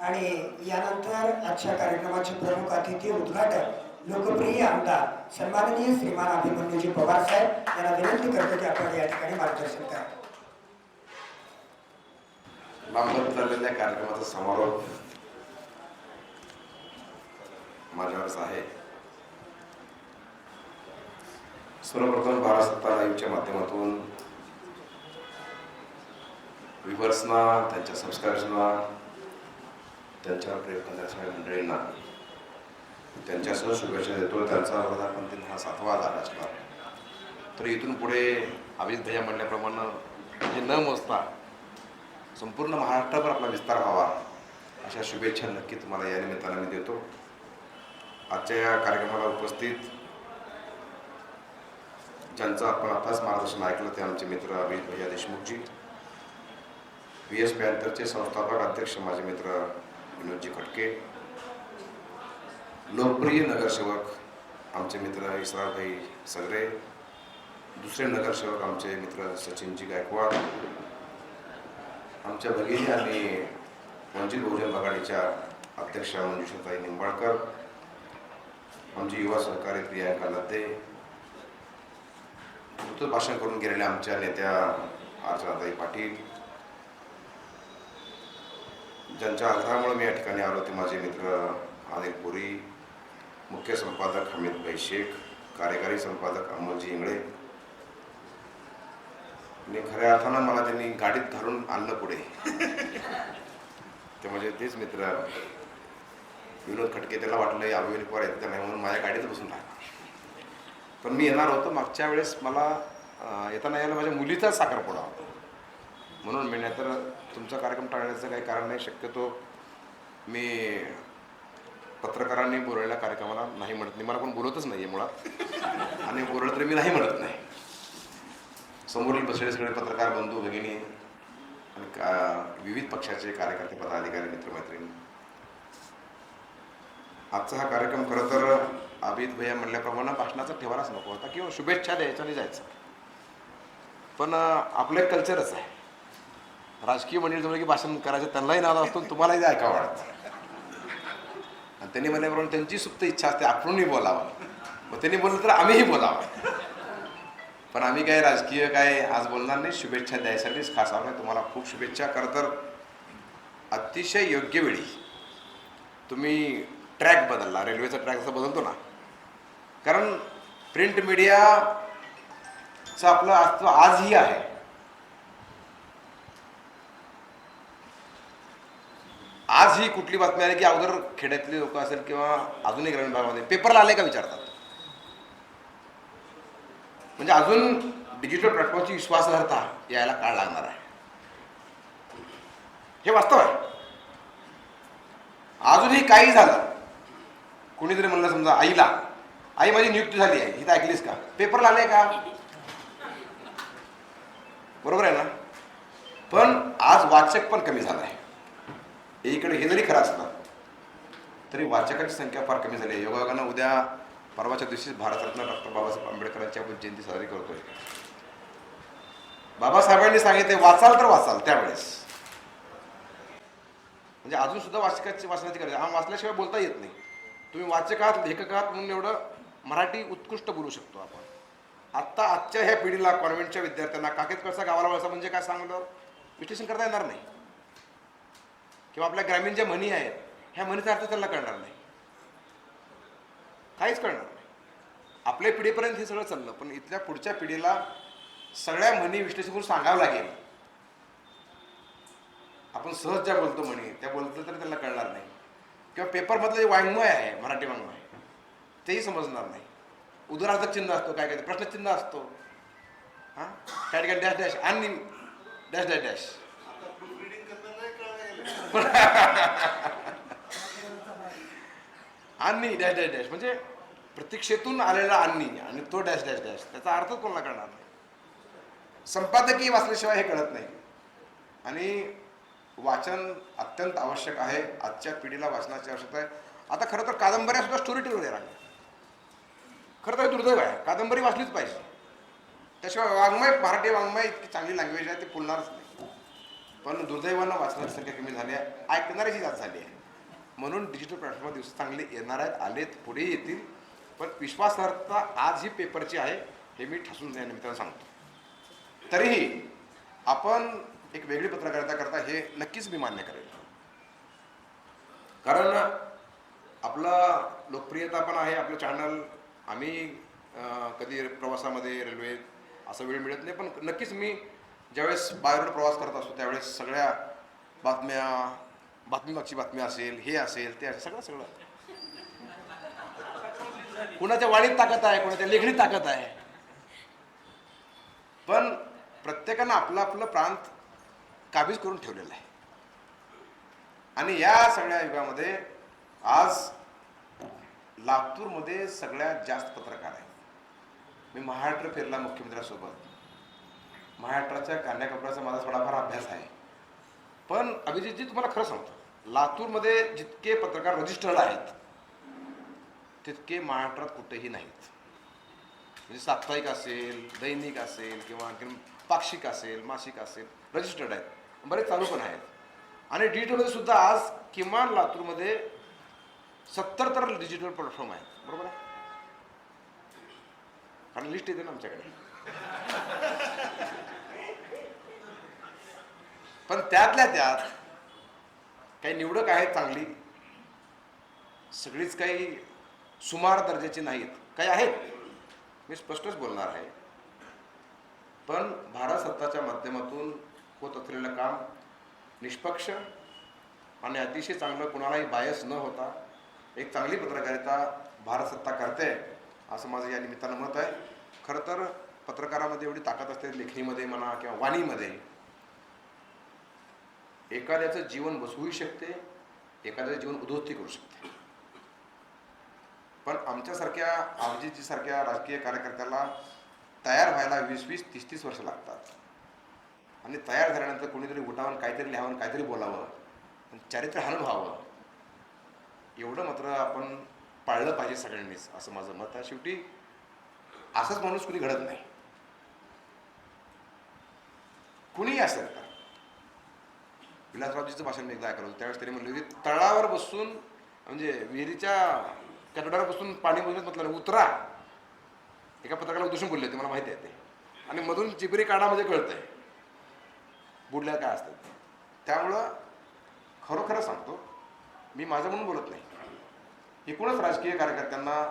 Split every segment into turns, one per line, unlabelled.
आणि यानंतर आजच्या कार्यक्रमाचे प्रमुख अतिथी उद्घाटक लोकप्रिय आमदार सन्माननीय श्रीमान अभिमन्यूजी पवार साहेब यांना विनंती करतो की आपण या ठिकाणी मार्गदर्शन करा.
लांबत चाललेल्या कार्यक्रमाचा समारोप माझ्यावरच आहे. सर्वप्रथम भारत सत्ता लाईव्हच्या माध्यमातून व्ह्युअर्सना, त्यांच्या सबस्क्रायबर्सना, त्यांच्यावर प्रेम करणाऱ्या सगळ्या मंडळींना त्यांच्यासह शुभेच्छा देतो. त्यांचा वर्धापन दिन हा 7वा झाला असणार. तर इथून पुढे अभिजित भैया म्हणल्याप्रमाणे हे न मोजता संपूर्ण महाराष्ट्रावर आपला विस्तार व्हावा अशा शुभेच्छा नक्की तुम्हाला या निमित्तानं मी देतो. आजच्या या कार्यक्रमाला उपस्थित ज्यांचं आपण आताच मार्गदर्शन ऐकलं ते आमचे मित्र अभिजित भैया देशमुखजी, VS पॅन्थरचे संस्थापक अध्यक्ष माझे मित्र विनोदजी खटके, लोकप्रिय नगरसेवक आमचे मित्र इसराभाई सगरे, दुसरे नगरसेवक आमचे मित्र सचिनजी गायकवाड, आमच्या भगिनी आणि वंचित बहुजन आघाडीच्या अध्यक्षा मंजुषाताई निंबाळकर, आमची युवा सहकारी प्रियांका लद्दे, नुकतंच भाषण करून गेलेल्या आमच्या नेत्या अर्चनाताई पाटील, ज्यांच्या आग्रहामुळे मी या ठिकाणी आलो ते माझे मित्र अनिल पुरी, मुख्य संपादक हमीद भाई शेख, कार्यकारी संपादक अमोलजी इंगळे आणि खऱ्या अर्थानं मला त्यांनी गाडीत घालून आणलं पुढे ते म्हणजे तेच मित्र विनोद खटके. त्याला वाटलं अभिमन्यू पवार येत नाही म्हणून माझ्या गाडीत बसून राहणार. पण मी येणार होतो. मागच्या वेळेस मला येताना यायला माझ्या मुलीचा साखरपुडा होता म्हणून मी, नाही तर तुमचा कार्यक्रम टाळण्याचं काही कारण नाही. शक्यतो मी पत्रकारांनी बोललेल्या कार्यक्रमाला नाही म्हणत नाही. मला कोण बोलतच नाही आहे मुळात, आणि बोललं तरी मी नाही म्हणत नाही. समोरील बसलेले सगळे पत्रकार बंधू भगिनी आणि विविध पक्षाचे कार्यकर्ते, पदाधिकारी, मित्रमैत्रिणी, आजचा हा कार्यक्रम खरं तर अभिजित भैया म्हणल्याप्रमाणे भाषणाचा ठेवायलाच नको होता किंवा शुभेच्छा द्यायचा आणि जायचं. पण आपलं एक कल्चरच आहे. राजकीय मंडळी जवळ की भाषण करायचं त्यांनाही नाद असतो, तुम्हालाही ते ऐकावं वाटतं. आणि त्यांनी म्हणल्याप्रमाणे त्यांची सुप्त इच्छा असते आपणही बोलावं. मग त्यांनी बोललं तर आम्हीही बोलावं. पण आम्ही काय राजकीय काय आज बोलणार नाही. शुभेच्छा द्यायसाठीच खास आलो. तुम्हाला खूप शुभेच्छा. खरं तर अतिशय योग्य वेळी तुम्ही ट्रॅक बदलला, रेल्वेचा ट्रॅक असा बदलतो ना, कारण प्रिंट मीडियाचं आपलं अस्तित्व आजही आहे. आज ही कुठली बातमी आली की अगोदर खेड्यातले लोक असेल किंवा अजूनही ग्रामीण भागामध्ये पेपरला आले का विचारतात. म्हणजे अजून डिजिटल प्लॅटफॉर्मची विश्वासार्हता यायला काळ लागणार आहे. हे वास्तव आहे. अजूनही काही झालं, कुणीतरी म्हणलं समजा आईला, आई माझी नियुक्ती झाली आहे, ही तर ऐकलीस का, पेपरला आले का, बरोबर आहे ना. पण आज वाचक पण कमी झाला आहे. एकीकडे हे जरी खरं असलं तरी वाचकांची संख्या फार कमी झाली आहे. योगायोगानं उद्या परवाच्या दिवशी भारतरत्न डॉक्टर बाबासाहेब आंबेडकरांची आपण जयंती साजरी करतोय. बाबासाहेबांनी सांगितले वाचाल तर वाचाल. त्यावेळेस म्हणजे अजून सुद्धा वाचनाची गरज आहे. हा वाचल्याशिवाय बोलता येत नाही. तुम्ही वाचक आहात, लेखक आहात म्हणून एवढं मराठी उत्कृष्ट बोलू शकतो आपण. आजच्या ह्या पिढीला, कॉन्व्हेंटच्या विद्यार्थ्यांना काकेत कसा गावाला वळसा म्हणजे काय सांगलं विश्लेषण करता येणार नाही. किंवा आपल्या ग्रामीण ज्या म्हणी आहेत, ह्या म्हणीचा अर्थ त्यांना कळणार नाही, काहीच कळणार नाही. आपल्या पिढीपर्यंत हे सगळं चाललं, पण इथल्या पुढच्या पिढीला सगळ्या म्हणी विश्लेषण करून सांगावं लागेल. आपण सहज ज्या बोलतो म्हणी त्या बोलतो तरी त्यांना कळणार नाही. किंवा पेपरमधलं जे वाङ्मय आहे, मराठी वाङ्मय, तेही समजणार नाही. उदाहरणार्थ चिन्ह असतो, काय काय प्रश्नचिन्ह असतो, हां त्या ठिकाणी डॅश डॅश आणि डॅश डॅश डॅश आणि डॅश डॅश डॅश म्हणजे प्रतीक्षेतून आलेला आणि तो डॅश डॅश डॅश, त्याचा अर्थच कोणाला कळणार नाही. संपादकीय वाचल्याशिवाय हे कळत नाही. आणि वाचन अत्यंत आवश्यक आहे. आजच्या पिढीला वाचनाची आवश्यकता आहे. आता खरं तर कादंबऱ्या सुद्धा स्टोरी टेलर राहणार. खरं तर दुर्दैव आहे. कादंबरी वाचलीच पाहिजे. त्याशिवाय वाङ्मय, मराठी वाङ्मय इतकी चांगली लँग्वेज आहे, ते फुलणारच नाही. पण दुर्दैवानं वाचनाची संख्या कमी झाली आहे, ऐकणाऱ्याची जास्त झाली आहे. म्हणून डिजिटल प्लॅटफॉर्मवर दिवस चांगले येणार आहेत, आलेत, पुढे येतील. पण विश्वासार्हता आज ही पेपरची आहे हे मी ठासून या निमित्तानं सांगतो. तरीही आपण एक वेगळी पत्रकारिता करता हे नक्कीच मी मान्य करेल. कारण आपलं लोकप्रियता पण आहे आपलं चॅनल. आम्ही कधी प्रवासामध्ये रेल्वे असं वेळ मिळत नाही, पण नक्कीच मी ज्यावेळेस बाहेरून प्रवास करत असतो त्यावेळेस सगळ्या बातम्या, बातमीमागची बातमी असेल, हे असेल, ते असेल, सगळं कुणाच्या वाणीत ताकद आहे, कुणाच्या लेखणीत ताकद आहे. पण प्रत्येकानं आपलं आपलं प्रांत काबीज करून ठेवलेला आहे. आणि या सगळ्या युगामध्ये आज लातूरमध्ये सगळ्यात जास्त पत्रकार आहेत. मी महाराष्ट्र फिरला मुख्यमंत्र्यांसोबत. महाराष्ट्राच्या कान्याकोपऱ्याचा माझा थोडाफार अभ्यास आहे. पण अभिजितजी तुम्हाला खरं सांगतो, लातूरमध्ये जितके पत्रकार रजिस्टर्ड आहेत तितके महाराष्ट्रात कुठेही नाहीत. म्हणजे साप्ताहिक असेल, दैनिक असेल किंवा आणखी पाक्षिक असेल, मासिक असेल, रजिस्टर्ड आहेत. बरेच चालू पण आहेत. आणि डिजिटलमध्ये सुद्धा आज किमान लातूरमध्ये 70 तर डिजिटल प्लॅटफॉर्म आहेत. बरोबर आहे? कारण लिस्ट येते ना आमच्याकडे. पण त्यातल्या त्यात काही निवडक आहेत चांगली, सगळीच काही सुमार दर्जाची नाहीत. काही आहेत, मी स्पष्टच बोलणार आहे. पण भारत सत्ताच्या माध्यमातून होत असलेलं काम निष्पक्ष आणि अतिशय चांगलं, कुणालाही बायस न होता एक चांगली पत्रकारिता भारत सत्ता करते असं माझं या निमित्तानं मत आहे. खरं तर पत्रकारामध्ये एवढी ताकद असते, लेखणीमध्ये म्हणा किंवा वाणीमध्ये. एखाद्याचं जीवन बसवूही शकते, एखाद्याचं जीवन उद्ध्वस्ती करू शकते. पण आमच्यासारख्या अभिजितजीसारख्या राजकीय कार्यकर्त्याला तयार व्हायला 20-20, 30-30 वर्ष लागतात. आणि तयार झाल्यानंतर कोणीतरी उठावून काहीतरी लिहावं, काहीतरी बोलावं, चारित्र्य हनन व्हावं, एवढं मात्र आपण पाळलं पाहिजे सगळ्यांनीच, असं माझं मत आहे. शेवटी असंच माणूस कुणी घडत नाही, कुणीही असेल. तर विलासरावजीचं भाषण मी एकदा ऐकलं होतं. त्यावेळेस त्यांनी म्हणलं की तळावर बसून, म्हणजे विहिरीच्या कटड्यावर बसून पाणी मोजत म्हटलं उतरा. एका पत्रकाराला उद्देशून बोलले होते, मला माहिती आहे ते. आणि मधून चिपरी काढा म्हणजे कळतंय बुडल्या काय असतात. त्यामुळं खरोखरं सांगतो, मी माझं म्हणून बोलत नाही. एकूणच राजकीय कार्यकर्त्यांना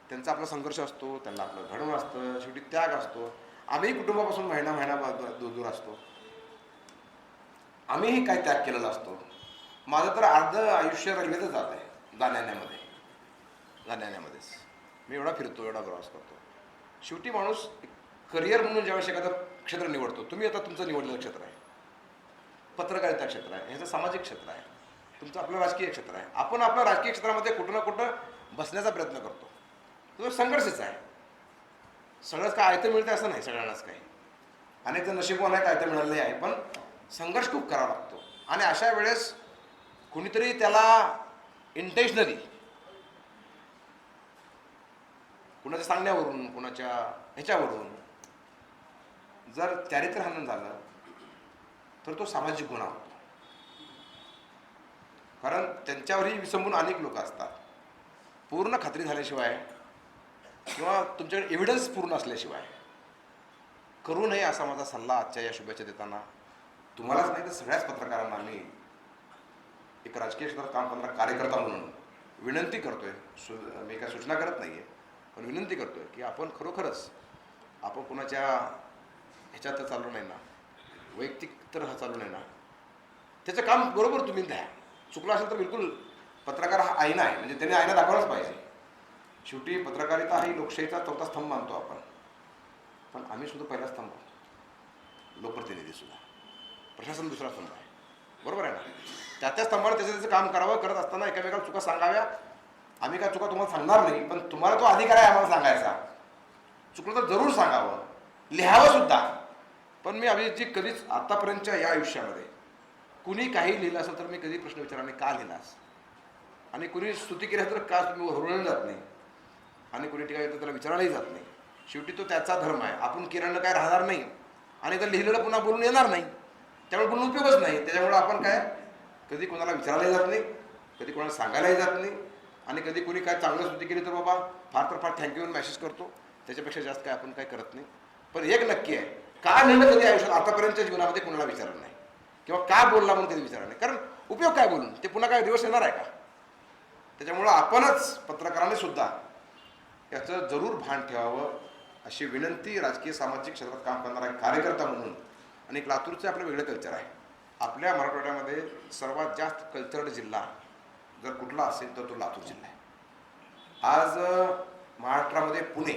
त्यांचा आपला संघर्ष असतो, त्यांना आपलं घडवणं असतं, शेवटी त्याग असतो. आम्ही कुटुंबापासून महिना दूर असतो. आम्हीही काय त्याग केलेला असतो. माझं तर अर्ध आयुष्य रेल्वेतच जात आहे, जाण्यामध्येच. मी एवढा फिरतो, एवढा प्रवास करतो. शेवटी माणूस करिअर म्हणून ज्यावेळेस एखादं क्षेत्र निवडतो, तुम्ही आता तुमचं निवडलेलं क्षेत्र आहे, पत्रकारिता क्षेत्र आहे, ह्याचं सामाजिक क्षेत्र आहे, तुमचं आपलं राजकीय क्षेत्र आहे. आपण आपल्या राजकीय क्षेत्रामध्ये कुठं ना कुठं बसण्याचा प्रयत्न करतो. तो संघर्षच आहे. सगळंच काय आयतं मिळतं असं नाही, सगळ्यांनाच काही. अनेक जण नशीबवान आहे, आयतं मिळालं आहे, पण संघर्ष खूप करावा लागतो. आणि अशा वेळेस कुणीतरी त्याला इंटेन्शनली कुणाच्या सांगण्यावरून, कुणाच्या ह्याच्यावरून जर चारित्र्य हनन झालं तर तो सामाजिक गुन्हा होतो. कारण त्यांच्यावरही विसंबून अनेक लोक असतात. पूर्ण खात्री झाल्याशिवाय किंवा तुमच्याकडे एव्हिडन्स पूर्ण असल्याशिवाय करू नये असा माझा सल्ला आजच्या या शुभेच्छा देताना तुम्हालाच नाही तर सगळ्याच पत्रकारांना मी एक राजकीय क्षेत्रात काम करणारा कार्यकर्ता म्हणून विनंती करतोय. मी काय सूचना करत नाही आहे, पण विनंती करतोय की आपण खरोखरच आपण कुणाच्या ह्याच्यात तर चालू नाही ना, वैयक्तिक तर हा चालू नाही ना. त्याचं काम बरोबर तुम्ही द्या. चुकलं असेल तर बिलकुल, पत्रकार हा आईना आहे, म्हणजे त्याने आईना दाखवलाच पाहिजे. शेवटी पत्रकारिता ही लोकशाहीचा 4था स्तंभ मानतो आपण, पण आम्ही सुद्धा पहिला स्तंभ, लोकप्रतिनिधी सुद्धा, प्रशासन दुसरा स्तंभ आहे. बरोबर आहे ना? त्या स्तंभावर त्याचं काम करावं. करत असताना एकामेकाला चुका सांगाव्या. आम्ही काय चुका तुम्हाला सांगणार नाही, पण तुम्हाला तो अधिकार आहे आम्हाला सांगायचा. चुकलं तर जरूर सांगावं, लिहावं सुद्धा. पण मी अभिजितजी कधीच आतापर्यंतच्या या आयुष्यामध्ये कुणी काही लिहिलं असेल तर मी कधी प्रश्न विचारला नाही, का लिहिलास? आणि कुणी स्तुती केली तर का तुम्ही हरवून जात नाही, आणि कुणी टीका केली तर त्याला विचारायलाही जात नाही. शेवटी तो त्याचा धर्म आहे. आपण किराणं काय राहणार नाही आणि तर लिहिलेलं पुन्हा बोलून येणार नाही. त्यामुळे बोलून उपयोगच नाही. त्याच्यामुळे आपण काय कधी कोणाला विचारायला जात नाही, कधी कोणाला सांगायलाही जात नाही, आणि कधी कोणी काय चांगलं स्तुती केली तर बाबा फार तर फार थँक्यू मेसेज करतो. त्याच्यापेक्षा जास्त काय आपण काय करत नाही. पण एक नक्की आहे, का लिहिलं कधी आयुष्यात आतापर्यंतच्या जीवनामध्ये कोणाला विचारलं नाही, किंवा का बोलला म्हणून कधी विचारलं नाही. कारण उपयोग काय बोलून, ते पुन्हा काय दिवस येणार आहे का? त्याच्यामुळं आपणच पत्रकारांनी सुद्धा याचं जरूर भान ठेवावं अशी विनंती राजकीय सामाजिक क्षेत्रात काम करणारा एक कार्यकर्ता म्हणून. आणि एक लातूरचं आपलं वेगळं कल्चर आहे. आपल्या मराठवाड्यामध्ये सर्वात जास्त कल्चर्ड जिल्हा जर कुठला असेल तर तो लातूर जिल्हा आहे. आज महाराष्ट्रामध्ये पुणे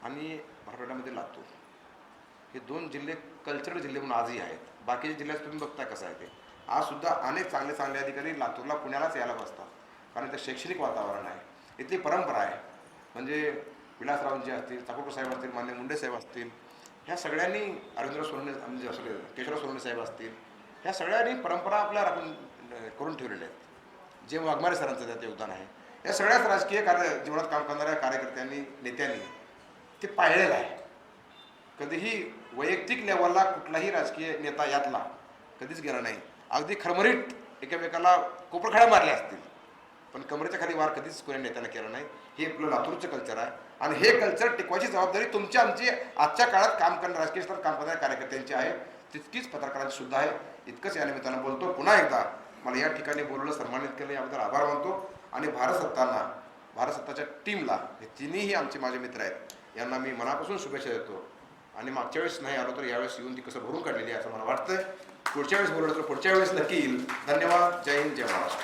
आणि मराठवाड्यामध्ये लातूर हे 2 जिल्हे कल्चर्ड जिल्हे म्हणून आजही आहेत. बाकीच्या जिल्ह्यात तुम्ही बघताय कसं आहे ते. आज सुद्धा अनेक चांगले चांगले अधिकारी लातूरला पुण्यालाच यायला बसतात, कारण इथं शैक्षणिक वातावरण आहे, इथली परंपरा आहे. म्हणजे विलासरावजी असतील, चाकोकर साहेब असतील, मान्य मुंडे साहेब असतील, ह्या सगळ्यांनी, अरविंदराव सोनवणे म्हणजे केशवराव सोनवणे साहेब असतील, ह्या सगळ्यांनी परंपरा आपल्या राखून करून ठेवलेल्या आहेत. जे वाघमारे सरांचं त्यात योगदान आहे. या सगळ्याच राजकीय जीवनात काम करणाऱ्या कार्यकर्त्यांनी, नेत्यांनी ते पाळलेलं आहे. कधीही वैयक्तिक लेवलला कुठलाही राजकीय नेता यातला कधीच गेला नाही. अगदी खरमरीत एकामेकाला कोपरखड्या मारल्या असतील, पण कमरेच्या खाली वार कधीच कोणी नेत्यानं केला नाही. हे आपलं लातूरचं कल्चर आहे, आणि हे कल्चर टिकवायची जबाबदारी तुमची आमची आजच्या काळात काम करणाऱ्या राजकीय क्षेत्रात काम करणाऱ्या कार्यकर्त्यांची आहे, तितकीच पत्रकारांची सुद्धा आहे. इतकंच या निमित्तानं बोलतो. पुन्हा एकदा मला या ठिकाणी बोलवलं, सन्मानित केलं, याबद्दल आभार मानतो. आणि भारत सत्ताच्या टीमला, हे तिन्हीही आमचे माझे मित्र आहेत, यांना मी मनापासून शुभेच्छा देतो. आणि मागच्या वेळेस नाही आलो तर यावेळेस येऊन ती कसं भरून काढलेली आहे असं मला वाटतंय. पुढच्या वेळेस बोलवलं तर पुढच्या वेळेस नक्की येईल. धन्यवाद. जय हिंद, जय महाराष्ट्र.